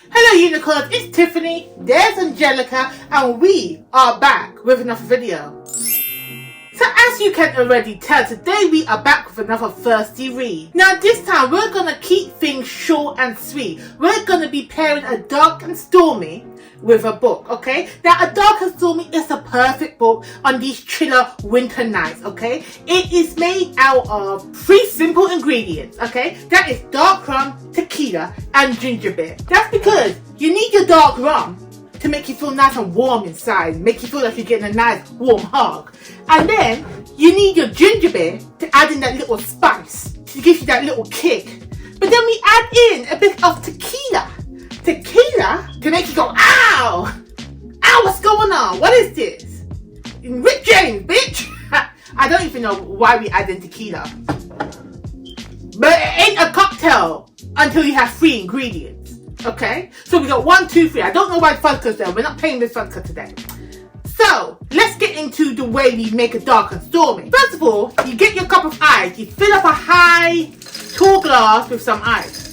Hello unicorns, it's Tiffany, there's Angelica, and we are back with another video. So as you can already tell, today we are back with another thirsty read. Now this time we're going to keep things short and sweet. We're going to be pairing a dark and stormy with a book, okay? Now a dark and stormy is a perfect book on these chiller winter nights, okay? It is made out of 3 simple ingredients, okay? That is dark rum, tequila, and ginger beer. That's because you need your dark rum to make you feel nice and warm inside, make you feel like you're getting a nice warm hug. And then you need your ginger beer to add in that little spice, to give you that little kick. But then we add in a bit of tequila. Tequila to make you go, ow! Ow, what's going on? What is this? Rick James, bitch! I don't even know why we add in tequila. But it ain't a cocktail until you have 3 ingredients. Okay? So we got 1, 2, 3. I don't know why vodka's there. We're not playing with vodka today. So, let's get into the way we make a dark and stormy. First of all, you get your cup of ice. You fill up a high, tall glass with some ice.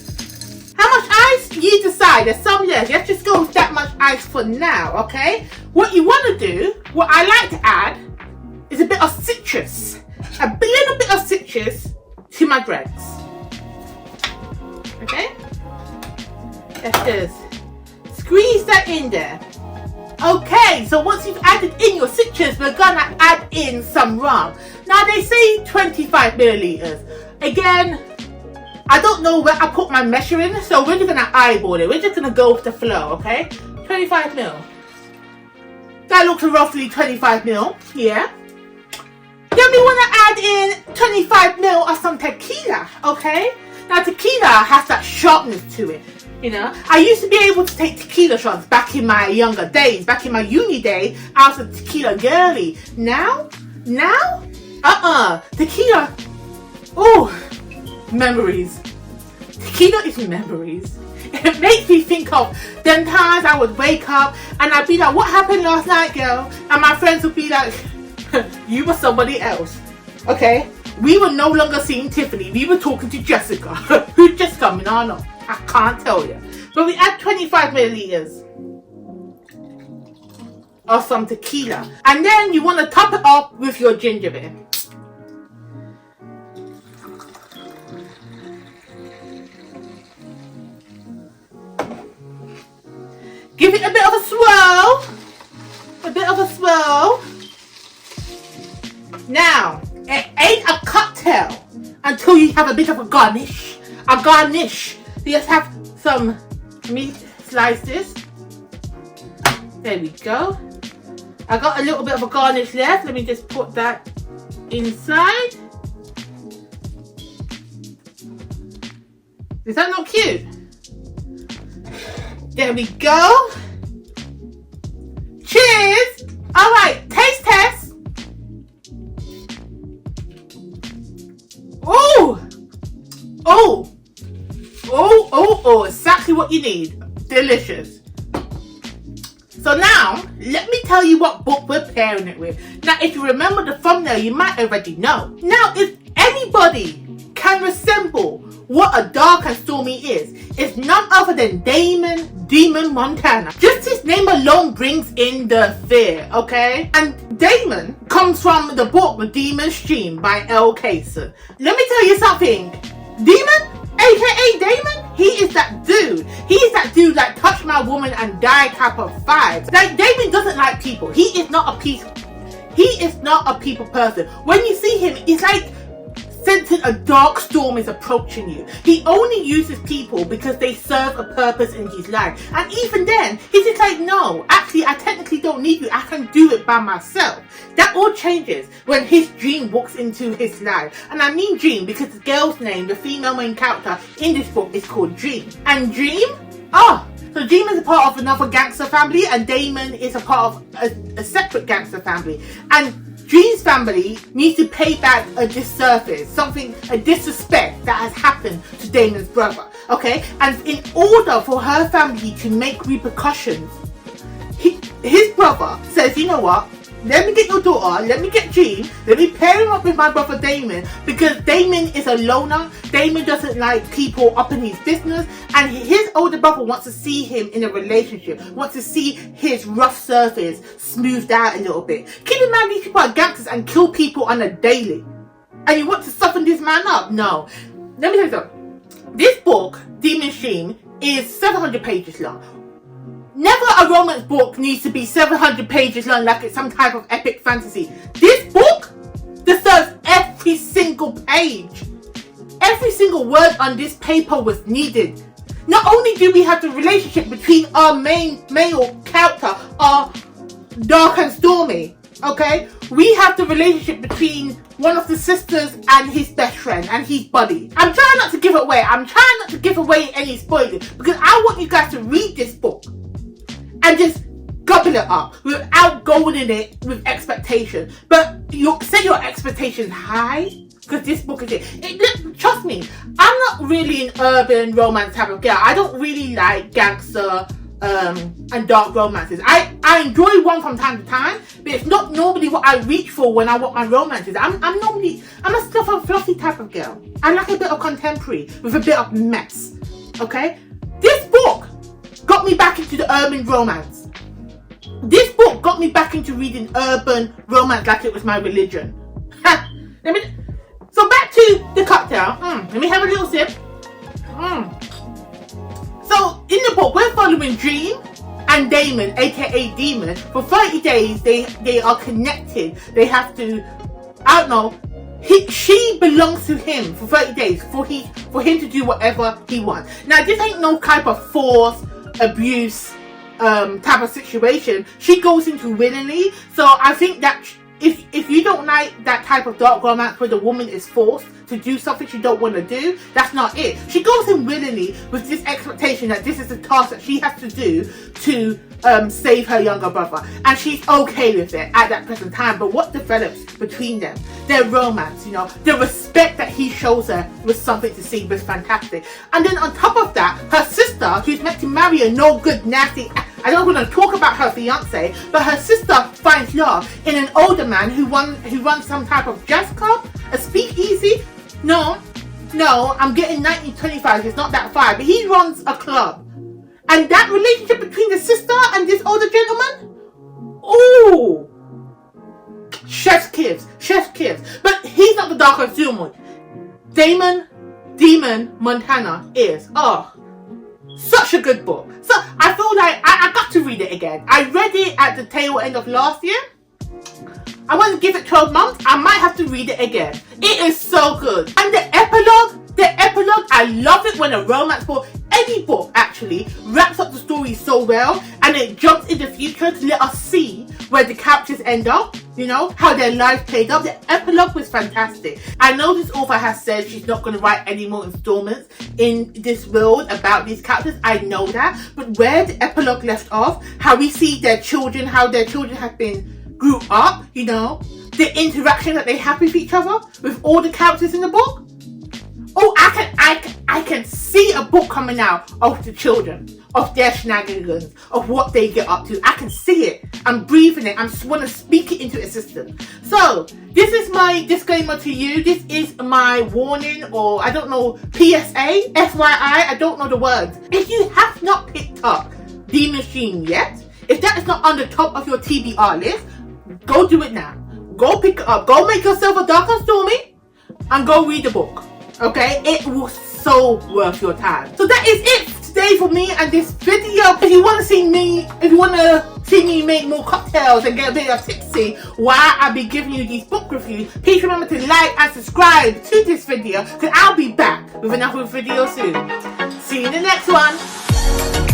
How much ice? You decide. There's some less. Let's just go with that much ice for now, okay? What you want to do, what I like to add, is a bit of citrus. A little bit of citrus to my dregs. Okay? Let's just squeeze that in there. Okay, so once you've added in your citrus, we're gonna add in some rum. Now they say 25 milliliters. Again, I don't know where I put my measuring, so we're just gonna eyeball it. We're just gonna go with the flow, okay? 25 mil. That looks roughly 25 mil, yeah. Then we wanna add in 25 mil of some tequila, okay? Now tequila has that sharpness to it. You know, I used to be able to take tequila shots back in my younger days, back in my uni day. I was a tequila girly. Now, tequila. Oh, memories. Tequila is memories. It makes me think of them times I would wake up and I'd be like, "What happened last night, girl?" And my friends would be like, "You were somebody else." Okay, we were no longer seeing Tiffany. We were talking to Jessica, who's just coming on up. I can't tell you. But we add 25 milliliters of some tequila. And then you want to top it up with your ginger beer. Give it a bit of a swirl. A bit of a swirl. Now, it ain't a cocktail until you have a bit of a garnish. A garnish. Let's have some meat slices. There we go. I got a little bit of a garnish left. Let me just put that inside. Is that not cute? There we go. Cheers. All right, taste test. Oh, exactly what you need. Delicious. So now, let me tell you what book we're pairing it with. Now, if you remember the thumbnail, you might already know. Now, if anybody can resemble what a dark and stormy is, it's none other than Demon Montana. Just his name alone brings in the fear, okay? And Damon comes from the book The Demon's Dream by L. Kaysen. Let me tell you something. Demon, aka Damon, he is that dude. He is that dude that touched my woman and died type of vibes. Like, Damon doesn't like people. He is not a people person. When you see him, it's like sensing a dark storm is approaching you. He only uses people because they serve a purpose in his life. And even then, he's just like, no, actually, I technically don't need you. I can do it by myself. That all changes when his dream walks into his life. And I mean Dream because the girl's name, the female main character in this book, is called Dream. And Dream? So Dream is a part of another gangster family and Damon is a part of a separate gangster family. And Dream's family needs to pay back a disservice, a disrespect that has happened to Damon's brother, okay? And in order for her family to make repercussions, his brother says, you know what? let me get your daughter, let me get Jean, let me pair him up with my brother Damon, because Damon is a loner. Damon doesn't like people up in his business, and his older brother wants to see him in a relationship, wants to see his rough surface smoothed out a little bit. Keep in mind, these people are gangsters and kill people on a daily. And you want to soften this man up? No. Let me tell you something. This book, Demon Sheen, is 700 pages long. Never a romance book needs to be 700 pages long like it's some type of epic fantasy. This book deserves every single page. Every single word on this paper was needed. Not only do we have the relationship between our main male character, our Dark and Stormy, okay? We have the relationship between one of the sisters and his best friend and his buddy. I'm trying not to give it away. I'm trying not to give away any spoilers because I want you guys to read this book and just gobble it up without going in it with expectation. But you set your expectations high because this book is it. Trust me, I'm not really an urban romance type of girl. I don't really like gangster and dark romances. I enjoy one from time to time, but it's not normally what I reach for when I want my romances. I'm a stuff and fluffy type of girl. I like a bit of contemporary with a bit of mess. Okay? This book got me back into the urban romance. This book got me back into reading urban romance like it was my religion. So back to the cocktail. Let me have a little sip. So in the book, we're following Dream and Damon, aka Demon. For 30 days, they are connected. They have to, I don't know, she belongs to him for 30 days for him to do whatever he wants. Now this ain't no type of force, abuse type of situation. She goes into willingly. So I think that if you don't like that type of dark romance where the woman is forced to do something she don't want to do, that's not it. She goes in willingly with this expectation that this is the task that she has to do to save her younger brother, and she's okay with it at that present time. But what develops between them, their romance, you know, the respect that he shows her was something to see, was fantastic. And then on top of that, her sister, who's meant to marry a no good, nasty, I don't want to talk about her fiance, but her sister finds love in an older man who runs some type of jazz club, a speakeasy. No, I'm getting 1925. It's not that far, but he runs a club, and that relationship between the sister and this older gentleman, ooh, chef's kiss. But he's not the Dark and Stormy. Demon Montana is. Oh, such a good book. So I feel like I got to read it again. I read it at the tail end of last year. I want to give it 12 months. I might have to read it again. It is so good. And the epilogue, I love it when a romance book, any book actually, wraps up the story so well and it jumps in the future to let us see where the characters end up, you know, how their lives played up. The epilogue was fantastic. I know this author has said she's not going to write any more installments in this world about these characters. I know that. But where the epilogue left off, how we see their children, how their children have grew up, you know, the interaction that they have with each other, with all the characters in the book. Oh, I can see a book coming out of the children, of their shenanigans, of what they get up to. I can see it. I'm breathing it. I just want to speak it into existence. So, this is my disclaimer to you. This is my warning, or I don't know, PSA, FYI, I don't know the words. If you have not picked up Demon Sheen yet, if that is not on the top of your TBR list, go do it now. Go pick it up. Go make yourself a Dark and Stormy and go read the book. Okay? It was so worth your time. So that is it today for me and this video. If you want to see me make more cocktails and get a bit of tipsy while I be giving you these book reviews, please remember to like and subscribe to this video because I'll be back with another video soon. See you in the next one.